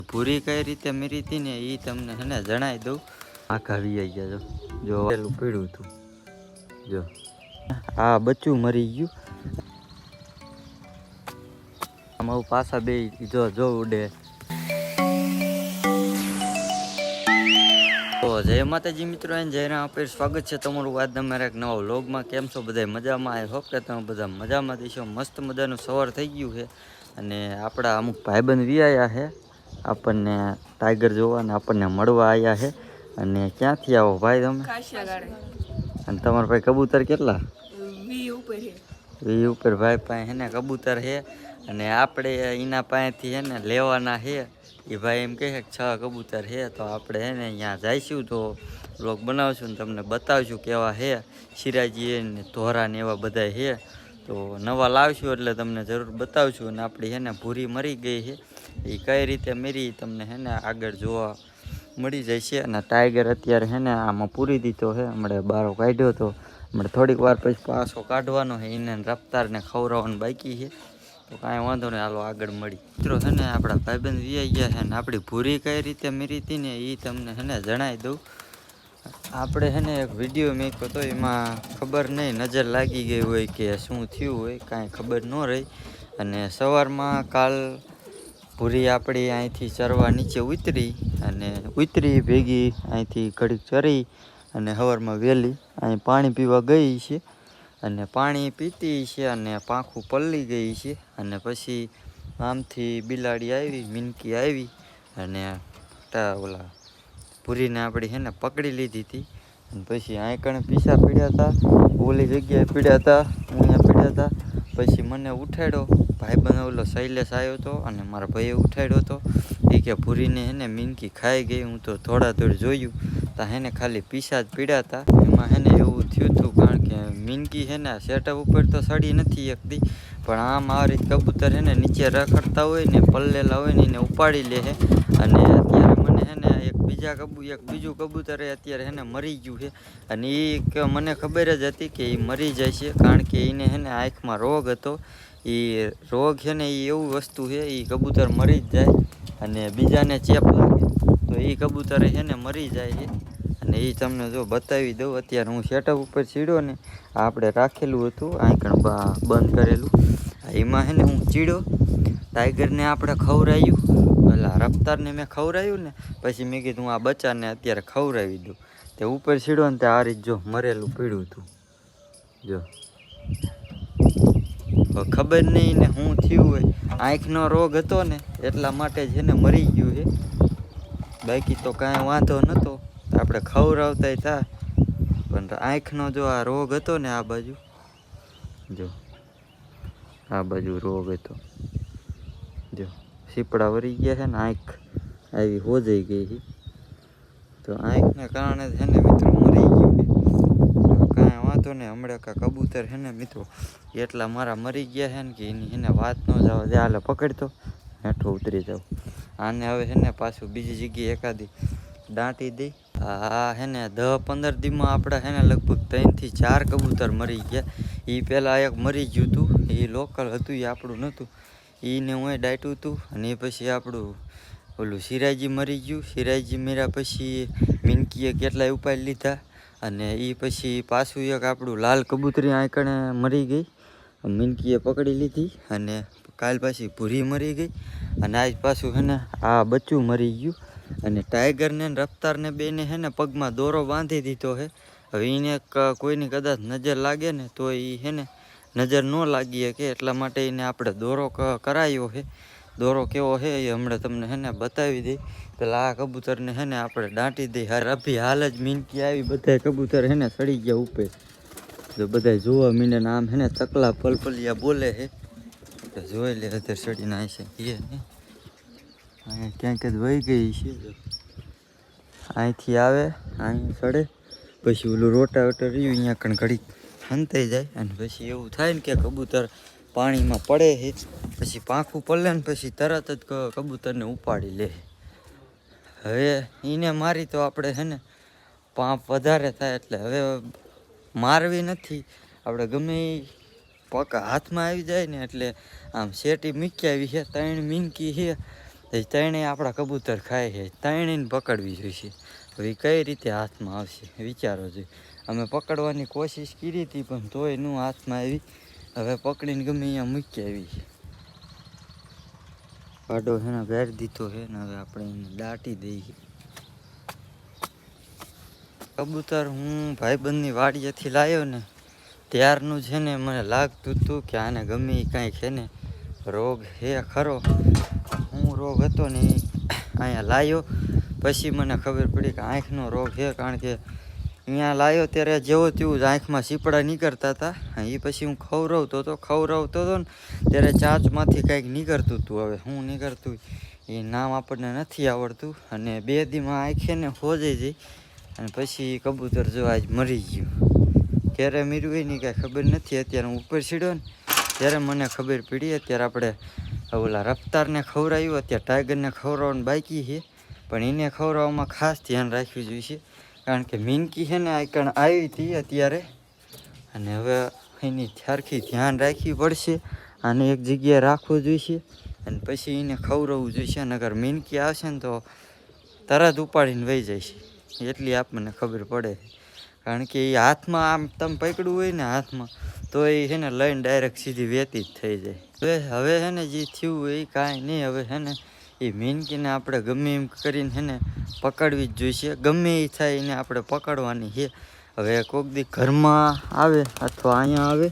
પૂરી કઈ રીતે મરી હતી ને એ તમને હે ને જણાવી દઉં. આખા વી ગયા જો પેલું પીડ્યું હતું જો આ બચ્ચું મરી ગયું. આમાં પાછા બે જો ઉડે. તો જય માતાજી મિત્રો, જયરામ આપેર સ્વાગત છે તમારું આજના મારા એક નવા વ્લોગમાં. કેમ છો બધા મજામાં? આઈ હોપ કે તમે બધા મજામાં દેશો. મસ્ત મજાનું સવાર થઈ ગયું છે અને આપણા અમુક ભાઈબંધ વી આવ્યા છે આપણને ટાઈગર જોવા ને આપણને મળવા આવ્યા છે. અને ક્યાંથી આવો ભાઈ તમે? અને તમારા ભાઈ કબૂતર કેટલા? 20 ઉપર ભાઈ પાસે હે ને કબૂતર છે અને આપણે એના પાસેથી હે ને લેવાના છે. એ ભાઈ એમ કહે કે 6 કબૂતર છે તો આપણે હે ને અહીંયા જઈશું તો વ્લોગ બનાવશું ને તમને બતાવશું કેવા છે. સિરાજી ને ધોરા ને એવા બધા છે તો નવા લાવશું એટલે તમને જરૂર બતાવશું. અને આપણી હે ને ભૂરી મરી ગઈ છે, એ કઈ રીતે મરી તમને હે ને આગળ જોવા મળી જાય છે. અને ટાઈગર અત્યારે હે ને આમાં પૂરી દીધો છે, હમણાં બારો કાઢ્યો હતો. હમણાં થોડીક વાર પછી પાછો કાઢવાનો છે, એને રફતારને ખવડાવવાનું બાકી છે. તો કાંઈ વાંધો નહીં, હાલો આગળ મળી. મિત્રો છે ને આપણા ભાઈબંધ વી ગયા છે ને આપણી ભૂરી કઈ રીતે મરી હતી ને એ તમને છે ને જણાવી દઉં. આપણે છે ને એક વિડીયો મેક્યો હતો, એમાં ખબર નહીં નજર લાગી ગઈ હોય કે શું થયું હોય, કાંઈ ખબર ન રહી. અને સવારમાં કાલ ભૂરી આપણી અહીંથી ચરવા નીચે ઉતરી ભેગી અહીંથી ઘડીક ચરી અને સવારમાં વહેલી અહીં પાણી પીવા ગઈ છે. અને પાણી પીતી છે અને પાંખું પલળી ગઈ છે. અને પછી આમથી બિલાડી આવી, મિનકી આવી અને ઓલા ભૂરીને આપણી છે ને પકડી લીધી હતી. અને પછી આંકણે પીસા પીડ્યા હતા, ઓલી જગ્યાએ પીડ્યા હતા, અહીંયા પીડ્યા હતા. પછી મને ઉઠાડ્યો ભાઈબંધ ઓલો શૈલેષ આવ્યો હતો અને મારા ભાઈએ ઉઠાડ્યો હતો. એ કે ભૂરીને હે ને મિનકી ખાઈ ગઈ. હું તો થોડા જોયું તો હે ને ખાલી પીસા જ પીડ્યા હતા. એમાં હે ને એવું થયું હતું કારણ કે મિનકી હે ને સેટઅપ ઉપર તો સડી નથી શકતી, પણ આમ આ રીતે કબૂતર હે ને નીચે રખડતા હોય ને પલ્લેલા હોય ને એને ઉપાડી લે છે. અને અત્યારે મને હે ને એક બીજું કબૂતર અત્યારે હે ને મરી ગયું છે. અને એ મને ખબર જ હતી કે એ મરી જાય છે કારણ કે એને હે ને આંખમાં રોગ હતો. એ રોગ છે ને એ એવું વસ્તુ છે, એ કબૂતર મરી જ જાય અને બીજાને ચેપ લાગે તો એ કબૂતર છે ને મરી જાય છે. અને એ તમને જો બતાવી દઉં. અત્યારે હું સેટઅપ ઉપર ચીડ્યો ને, આપણે રાખેલું હતું આંકણ બંધ કરેલું, એમાં હે ને હું ચીડ્યો. ટાઈગરને આપણે ખવડાવ્યું, પેલા રફતારને મેં ખવડાવ્યું ને પછી મેં કીધું આ બચ્ચાને અત્યારે ખવડાવી દઉં. તે ઉપર ચીડ્યો ને તે આ રીતે જો મરેલું પીડ્યું હતું જો. ખબર નહીં ને શું થયું હોય, આંખનો રોગ હતો ને એટલા માટે જ એને મરી ગયું છે. બાકી તો કાંઈ વાંધો નહોતો, આપણે ખવડાવતા હતા. પણ આંખનો જો આ રોગ હતો ને આ બાજુ જો, આ બાજુ રોગ હતો જો, સીપડા વળી ગયા છે ને આંખ આવી હોજાઈ ગઈ છે. તો આંખને કારણે છે ને મિત્રો મરી ગયું છે. કાંઈ વાંધો નહીં, હમણાં કબૂતર છે ને મિત્રો એટલા મારા મરી ગયા છે ને કે એને વાત ન જવા દે. હાલે પકડતો હેઠો ઉતરી જાવ. આને હવે છે ને પાછું બીજી જગ્યાએ એકાદી દાંટી દઈ. આ છે ને 10-15 દીમાં આપણા છે ને લગભગ 3 થી 4 કબૂતર મરી ગયા. એ પહેલાં એક મરી ગયું હતું, એ લોકલ હતું, એ આપણું નહોતું. એને હું ડાંટ્યું હતું. અને એ પછી આપણું ઓલું સિરાજી મરી ગયું. સિરાજી મર્યા પછી મિનકીએ કેટલાય ઉપાડી લીધા. અને એ પછી પાછું એક આપણું લાલ કબૂતરી આંકણે મરી ગઈ, મિનકીએ પકડી લીધી. અને કાલ પાછી ભૂરી મરી ગઈ. અને આજ પાછું છે ને આ બચ્ચું મરી ગયું. અને ટાઈગરને રફતારને બેને છે ને પગમાં દોરો બાંધી દીધો છે. હવે એને કોઈની કદાચ નજર લાગે ને તો એ છે ને નજર ન લાગી શકે, એટલા માટે એને આપણે દોરો કરાયો છે. દોરો કેવો છે એ હમણાં તમને છે ને બતાવી દઈ. પેલા આ કબૂતરને છે ને આપણે દાંટી દઈ. હાલ જ મિનકી આવી, બધા કબૂતર છે ને સડી ગયા ઉપર. તો બધા જોવા મીને આમ છે ને ચકલા પલપલિયા બોલે છે. તો જોઈ લે અત્યારે સડીને આવી છે ને અહીંયા ક્યાંક જ વહી ગઈ છે. અહીંથી આવે, અહીં સડે, પછી ઓલું રોટાવેટર રહ્યું અહીંયા કણ ઘડીક હંતાઈ જાય. અને પછી એવું થાય ને કે કબૂતર પાણીમાં પડે છે, પછી પાંખું પલે ને પછી તરત જ કબૂતરને ઉપાડી લે. હવે એને મારી તો આપણે છે ને પાંપ વધારે થાય, એટલે હવે મારવી નથી આપણે. ગમે એ પગ હાથમાં આવી જાય ને એટલે આમ શેટી મૂકી આવી છે. 3 મિનકી છે એ ત્રણેય આપણા કબૂતર ખાય છે, ત્રણેયને પકડવી જોઈશે. હવે કઈ રીતે હાથમાં આવશે વિચારો જોઈએ. અમે પકડવાની કોશિશ કરી હતી પણ તોય નું હાથમાં આવી. હવે પકડીને ગમે અહીંયા મૂકી આવી છે. પાડો એને ગારી દીધો છે ને હવે આપણે એને દાટી દઈએ. કબૂતર હું ભાઈબંધની વાડીએથી લાવ્યો ને ત્યારનું છે ને મને લાગતું હતું કે આને ગમે એ કાંઈક છે ને રોગ હે ખરો. હું રોગ હતો ને એ અહીંયા લાવ્યો પછી મને ખબર પડી કે આંખનો રોગ છે. કારણ કે અહીંયા લાવ્યો ત્યારે જેવું તેવું જ આંખમાં સીપડા નીકળતા હતા. એ પછી હું ખવડાવતો હતો ને ત્યારે ચાંચમાંથી કાંઈક નીકળતું હતું. હવે હું નીકળતું એ નામ આપણને નથી આવડતું. અને 2 દીમાં આંખે ને હોજાઈ જઈ અને પછી કબૂતર જો આજ મરી ગયું. ક્યારે મર્યું હોય ને કાંઈ ખબર નથી. અત્યારે હું ઉપર સીડ્યો ને ત્યારે મને ખબર પડી. અત્યારે આપણે ઓલા રફતારને ખવડાવ્યું, અત્યારે ટાઈગરને ખવડાવવાનું બાકી છે. પણ એને ખવડાવવામાં ખાસ ધ્યાન રાખવું જોઈએ. કારણ કે મીનકી છે ને આઈકણ આવી હતી અત્યારે અને હવે એની સરખી ધ્યાન રાખવી પડશે. આને એક જગ્યાએ રાખવું જોઈશે અને પછી એને ખવડાવવું જોઈશે. નકર મીનકી આવશે ને તો તરત ઉપાડીને વહી જાય છે. એટલી આપણને ખબર પડે. કારણ કે એ હાથમાં આમ તમે પકડ્યું હોય ને હાથમાં તો એ છે ને લઈને ડાયરેક્ટ સીધી વેતી જ થઈ જાય. હવે છે ને જે થયું હોય એ કાંઈ નહીં. હવે છે ને એ મીનકીને આપણે ગમે એમ કરીને છે ને પકડવી જ જોઈશે. ગમે એ થાય એને આપણે પકડવાની છે. હવે કોઈક દી ઘરમાં આવે અથવા અહીંયા આવે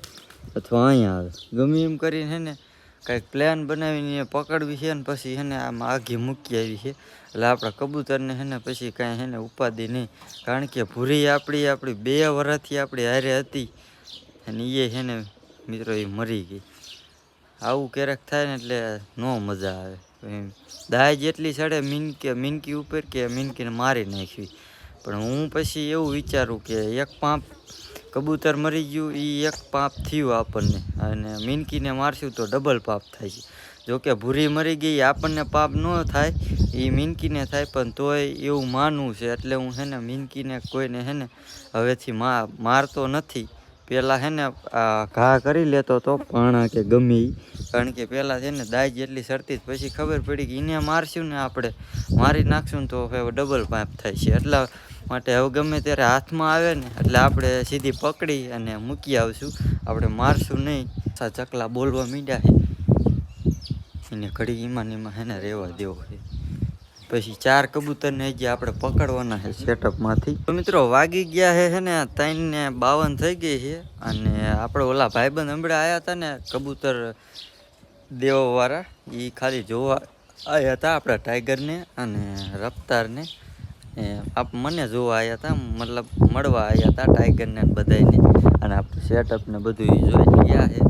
અથવા અહીંયા આવે, ગમે એમ કરીને છે ને કાંઈક પ્લાન બનાવીને પકડવી છે ને પછી છે ને આમ આઘી મૂકી આવી છે. એટલે આપણા કબૂતરને છે ને પછી કાંઈ છે ને ઉપાધિ નહીં. કારણ કે ભૂરી આપણી 2 વર્ષથી આપણી હારે હતી અને એ છે ને મિત્રો એ મરી ગઈ. આવું ક્યારેક થાય ને એટલે ન મજા આવે. દાય જેટલી ચડે મીનકી ઉપર કે મીનકીને મારી નાખવી. પણ હું પછી એવું વિચારું કે એક પાંપ કબૂતર મરી ગયું એ એક પાપ થયું આપણને અને મીનકીને મારશું તો ડબલ પાપ થાય છે. જોકે ભૂરી મરી ગઈ આપણને પાપ ન થાય, એ મીનકીને થાય. પણ તોય એવું માનવું છે એટલે હું છે ને મીનકીને કોઈને છે ને હવેથી મારતો નથી. પહેલાં છે ને ઘા કરી લેતો હતો પાણા કે ગમે એ. કારણ કે પહેલાં છે ને દાય જેટલી સરતી પછી ખબર પડી કે એને મારશું ને આપણે મારી નાખશું ને તો હવે ડબલ પાપ થાય છે. એટલા માટે હવે ગમે ત્યારે હાથમાં આવે ને એટલે આપણે સીધી પકડી અને મૂકી આવશું. આપણે મારશું નહીં. ચકલા બોલવા માંડ્યા છે એને ઘડી એમાં છે ને રહેવા દેવો છે. પછી 4 કબૂતરને હજી આપણે પકડવાના છે સેટઅપમાંથી. તો મિત્રો વાગી ગયા છે ને 3:52 થઈ ગઈ છે. અને આપણે ઓલા ભાઈબંધ હમણાં આવ્યા હતા ને કબૂતર દેવાવાળા, એ ખાલી જોવા આવ્યા હતા આપણા ટાઈગરને અને રફતારને. મને જોવા આવ્યા હતા, મતલબ મળવા આવ્યા હતા ટાઈગરને બધાને. અને આપણું સેટઅપને બધું એ જોઈને ગયા છે.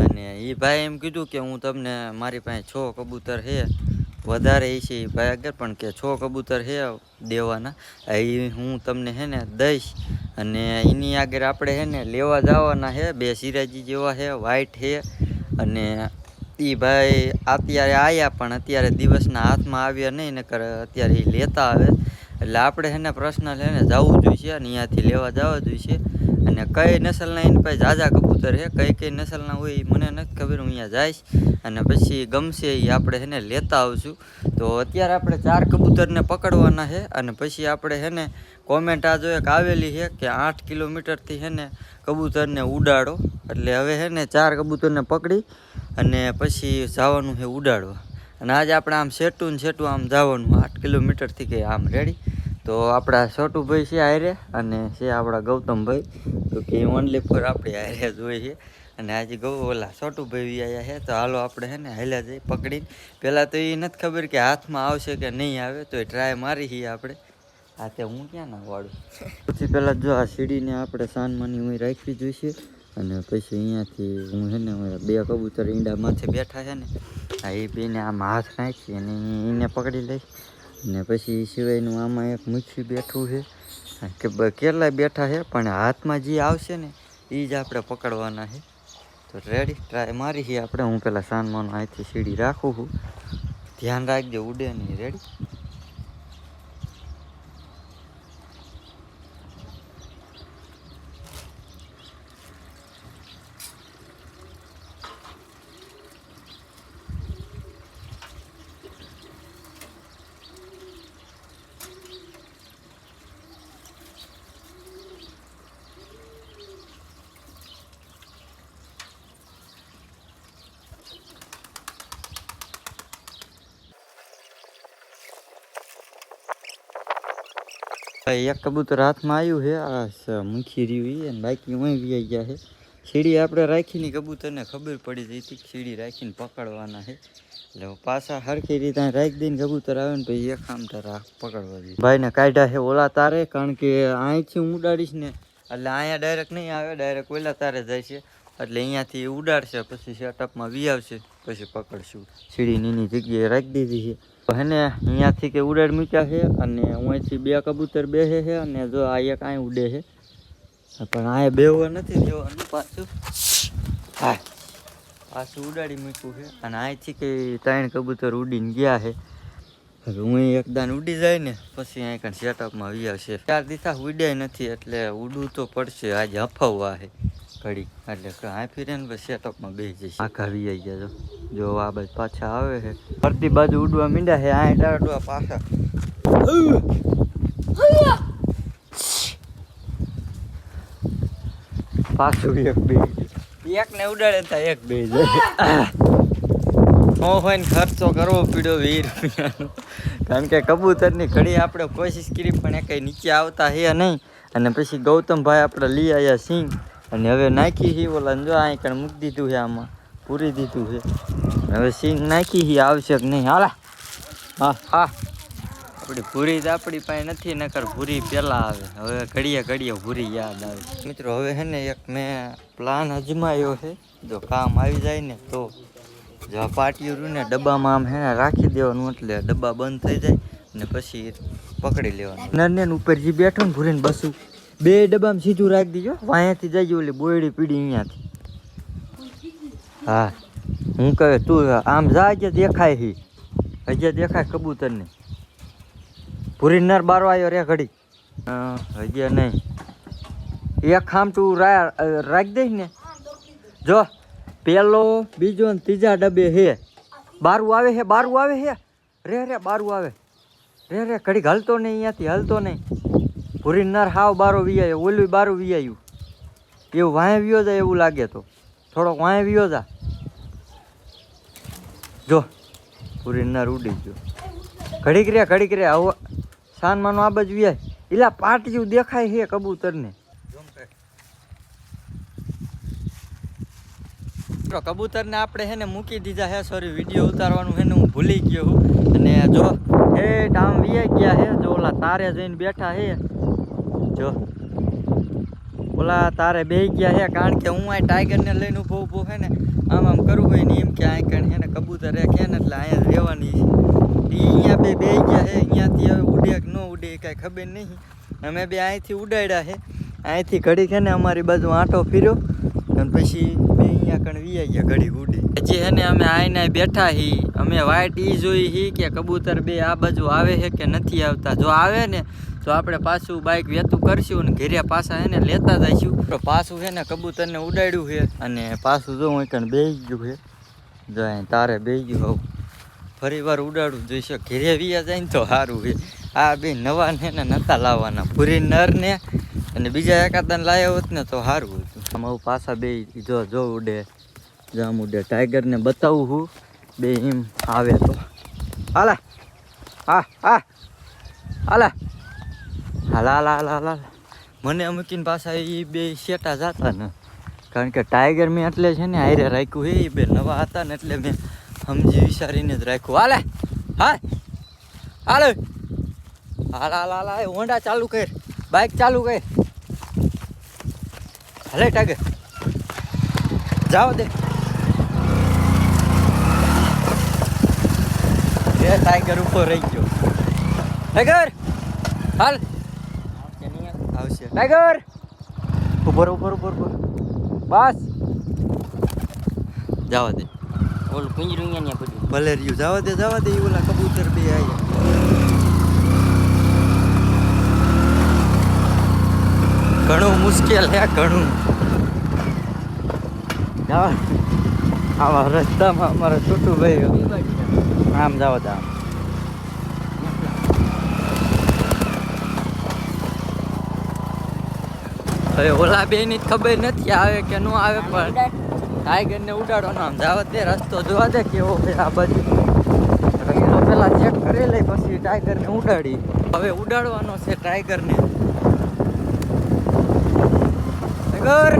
અને એ ભાઈ એમ કીધું કે હું તમને મારી પાસે 6 કબૂતર છે વધારે એ છે એ ભાઈ આગળ પણ કે 6 કબૂતર છે દેવાના, એ હું તમને છે ને દઈશ. અને એની આગળ આપણે છે ને લેવા જવાના છે 2 સિરાજી જેવા છે, વ્હાઈટ છે. અને એ ભાઈ અત્યારે આવ્યા પણ અત્યારે દિવસના હાથમાં આવ્યા નહીં, નકર અત્યારે એ લેતા આવે. એટલે આપણે છે ને પર્સનલ છે ને જવું જોઈશે અને અહીંયાથી લેવા જવા જોઈશે. અને કઈ નસલના એની પાસે ઝાઝા કબૂતર છે, કઈ નસલના હોય એ મને નથી ખબર. હું અહીંયા જઈશ અને પછી ગમશે એ આપણે છે ને લેતા આવશું. તો અત્યારે આપણે 4 કબૂતરને પકડવાના છે. અને પછી આપણે છે ને કોમેન્ટ આ જો એક આવેલી છે કે 8 કિલોમીટરથી છે ને કબૂતરને ઉડાડો. એટલે હવે છે ને 4 કબૂતરને પકડી અને પછી જવાનું છે ઉડાડવા. અને આજે આપણે આમ સેટું આમ જવાનું 8 કિલોમીટરથી કે આમ રેડી. તો આપણા છોટુભાઈ છે આયરે અને છે આપણા ગૌતમભાઈ. તો કે ઓનલી ફોર આપણે આયરે જોઈએ છે. અને આજે ઓલા છોટુભાઈ આવ્યા છે. તો હાલો આપણે છે ને હાલ્યા જઈ પકડીને. પહેલાં તો એ નથી ખબર કે હાથમાં આવશે કે નહીં આવે, તો એ ટ્રાય મારી છીએ આપણે. આ તે હું ક્યાં ના વાળું. પછી પહેલાં જો આ સીડીને આપણે સાનમાની હું રાખવી જોઈશે. અને પછી અહીંયાથી હું છે ને 2 કબૂતર ઈંડા માથે બેઠા છે ને એ બેને આમ હાથ નાખી અને એને પકડી લઈશ. અને પછી સિવાયનું આમાં એક મુચ્છી બેઠું છે કે કેટલાય બેઠા છે પણ હાથમાં જે આવશે ને એ જ આપણે પકડવાના છે. તો રેડી ટ્રાય મારી છીએ આપણે. હું પહેલાં સાનમાનું અહીંથી સીડી રાખું છું, ધ્યાન રાખજો ઉડે નહીં. રેડી. એક કબૂતર હાથમાં આવ્યું છે આ મૂકી રહ્યું અને બાકી વहीं વી ગયા છે સીડી આપણે રાખીને કબૂતરને ખબર પડી જઈ હતી સીડી રાખીને પકડવાના છે એટલે પાછા હરખી રીતે રાખી દઈને કબૂતર આવે ને પછી એક આમ તારા પકડવા દઈએ ભાઈને કાઢ્યા છે ઓલા તારે કારણ કે અહીંથી હું ઉડાડીશ ને એટલે અહીંયા ડાયરેક્ટ નહીં આવે ડાયરેક્ટ ઓલા તારે જાય છે એટલે અહીંયાથી ઉડાડશે પછી સેટઅપમાં વી આવશે પછી પકડશું સીડી નીની જગ્યાએ રાખી દીધી છે હેને અહીંયાથી કે ઉડાડ મૂક્યા છે અને અહીંથી બે કબૂતર બેસે છે અને જો આ એક અહીં ઉડે છે પણ અહીંયા બેહવા નથી દેવાનું પાછું હા પાછું ઉડાડી મૂક્યું છે અને અહીંથી કે 3 કબૂતર ઉડીને ગયા છે હવે હું એકદાન ઉડી જાય ને પછી અહીં કણ સેટઅપમાં વી આવશે 4 દિવસ ઉડ્યા નથી એટલે ઉડવું તો પડશે આજે હફાવવા છે ઘડી એટલે આ ફીરે ને સેટઅપમાં બેસી જશે આખા વી આવી ગયા જો આ બાજુ પાછા આવે છે ફરતી બાજુ ઉડવા મીંડ્યા છે આ ડાડવા પાછા પાછું એક બે એક ને ઉડાડે તા એક બે જાય હોય ને ખર્ચો કરવો પડ્યો 20 રૂપિયાનો કારણ કે કબૂતરની ઘડી આપણે કોશિશ કરી પણ એ કંઈ નીચે આવતા હે નહીં અને પછી ગૌતમભાઈ આપણે લઈ આવ્યા સિંગ અને હવે નાખી છે ઓલા જો અહીં કણ મૂકી દીધું છે આમાં પૂરી દીધું છે હવે સિંગ નાખી છે આવશે કે નહીં હાલા હા હા આપણી ભૂરી તો આપણી પાસે નથી નકર ભૂરી પહેલાં આવે હવે ઘડીએ ઘડીએ ભૂરી યાદ આવે મિત્રો હવે છે ને એક મેં પ્લાન અજમાયો છે જો કામ આવી જાય ને તો જો આ પાટિયું રહ્યું ને ડબ્બામાં આમ હે ને રાખી દેવાનું એટલે ડબ્બા બંધ થઈ જાય ને પછી પકડી લેવાનું નરને ઉપર જે બેઠો ને ભૂરીને બસું 2 ડબ્બામાં સીધું રાખી દીજો વાંયાથી જઈ ઓલી બોયડી પીડી અહીંયાથી હા હું કહે તું આમ જા જે દેખાય હી હજે દેખાય કબૂતરને પૂરી નર બારો આવ્યો રે ઘડી હજે નહીં એક ખામ તું રાખી દઈશ ને જો પેલો બીજો ને ત્રીજા ડબ્બે હે બારું આવે હે રે બારું આવે રે ઘડી હલતો નહીં અહીંયાથી હલતો નહીં પૂરી નર હાવ બારો વીઆયો ઓલું બારું વીઆયું એવું વાંય વિયો જાય એવું લાગે તો થોડોક વાંય વિયો જા જો પૂરી નર ઉડી ગયો ઘડીક રે હવે સાનમાનો આ બાજુ વીઆય એલા પાટિયું દેખાય છે કબૂતરને કબૂતરને આપણે હે ને મૂકી દીધા હે સોરી વિડીયો ઉતારવાનું હે ને હું ભૂલી ગયો હું અને જો એ ડામ વીઆઈ ગયા હે જો ઓલા તારે જઈને બેઠા હે જો ઓલા તારે બેહી ગયા હે કારણ કે હું આ ટાઈગરને લઈને ઊભો હે ને આમ કરવું હોય ને એમ કે આ કણ હે ને કબૂતર રાખે ને એટલે અહીંયા રહેવાની અહીંયા બેહી ગયા હે અહીંયાથી હવે ઉડે કે ન ઉડે કાંઈ ખબર નહીં અમે બે અહીંથી ઉડાડ્યા હે અહીંથી ઘડીક હે ને અમારી બાજુ આંટો ફીર્યો અને પછી બે અહીંયા કણ વીઆઈ ગયા ઘડી ઉડી હજી હે ને અમે આઈને બેઠા હી અમે વાઈટ ઈ જોઈ હી કે કબૂતર બે આ બાજુ આવે છે કે નથી આવતા જો આવે ને તો આપણે પાછું બાઇક વેતું કરશું અને ઘેરે પાછા હે ને લેતા જઈશું તો પાછું છે ને કબૂતરને ઉડાડ્યું છે અને પાછું જો હું કણ બેસી ગયું છે જો અહીં તારે બેસી ગયું હવે ફરી વાર ઉડાડવું જોઈશે ઘેરે વીયા જાય ને તો સારું છે આ બે નવા ને નતા લાવવાના પૂરી નર ને અને બીજા એકાદાને લાવ્યા હોત ને તો સારું હતું આમાં પાછા બે જો ઉડે જામ ઉડે ટાઈગરને બતાવું હું બે એમ આવે તો હાલા હા હાલા હાલા મને મૂકીને પાછા એ બે શેટા જતા ને કારણ કે ટાઈગર મેં એટલે છે ને હારે રાખ્યું એ બે નવા હતા ને એટલે મેં સમજી વિચારીને જ રાખ્યું હાલા હોન્ડા ચાલુ કર બાઇક ચાલુ કર હાલે ટાઈગર જાઓ દે ટાઈગર ઉપર રહી ગયો ટાઈગર હાલ આવશે ટાઈગર ઉપર બસ જવા દે ઓલું પિંજરું અહીંયા બધું ભલે રહ્યું જવા દે ઓલા કબૂતર બે આવ્યા ઘણું મુશ્કેલ હે ઘણું આવા રસ્તામાં અમારા છોટું ભાઈ આમ જાવ દા હવે ઓલા બે ની ખબર નથી આવે કે ન આવે પણ ટાઈગર ને ઉડાડવાનો આમ જવા દે રસ્તો જોવા દે કેવો આ બાજુ રસ્તો પેલા ચેક કરી લઈ પછી ટાઈગરને ઉડાડી. હવે ઉડાડવાનો છે ટાઈગરને. ટાઈગર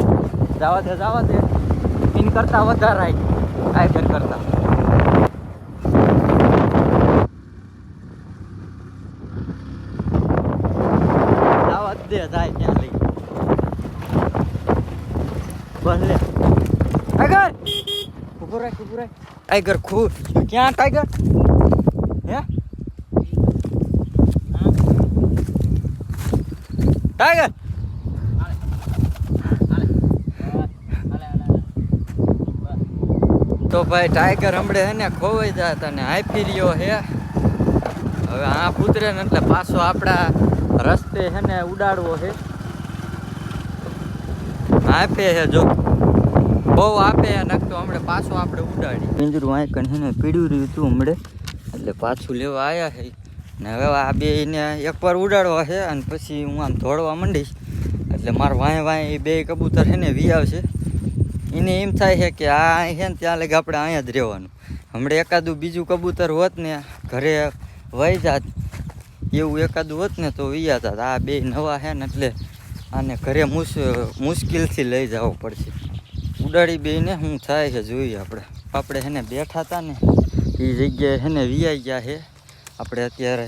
જવા દે ઇન કરતા વધારે ટાઈગર કરતા. જવા દે જાય ત્યાં લઈ બસ લે. ટાઈગર ઉભો રાખ. ટાઈગર ક્યાં ટાઈગર હે ટાઈગર તો ભાઈ ટાઈગર હમણે હે ને ખોવાઈ જાય તને આપી રહ્યો હે. હવે આ ઉતરે ને એટલે પાછો આપણા રસ્તે હે ને ઉડાડવો છે. આપે હે જો બહુ આપે નખતો હમણે પાછો આપણે ઉડાડી. પિંજરું આંકણ હે ને પીડ્યું રહ્યું હતું હમણે એટલે પાછું લેવા આવ્યા છે. ને હવે આ બેને એકવાર ઉડાડવા છે અને પછી હું આમ દોડવા માંડીશ એટલે મારા વાંય એ બે કબૂતર છે ને વી આવશે. એને એમ થાય છે કે આ છે ને ત્યાં લગી આપણે અહીંયા જ રહેવાનું. હમણાં એકાદું બીજું કબૂતર હોત ને ઘરે વહી જાત એવું એકાદું હોત ને તો વિયા જાત. આ બે નવા છે ને એટલે આને ઘરે મુશ્કેલથી લઈ જવો પડશે. ઉડાડી બેને શું થાય છે જોઈએ. આપણે છે ને બેઠા હતા ને એ જગ્યાએ છે ને વિયાઈ ગયા છે. આપણે અત્યારે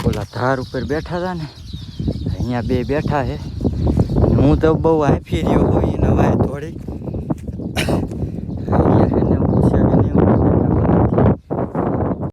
ઓલા ધાર ઉપર બેઠા હતા ને અહીંયા બે બેઠા છે. હું તો બહુ હાંફી રહ્યો હોય નવાય થોડીક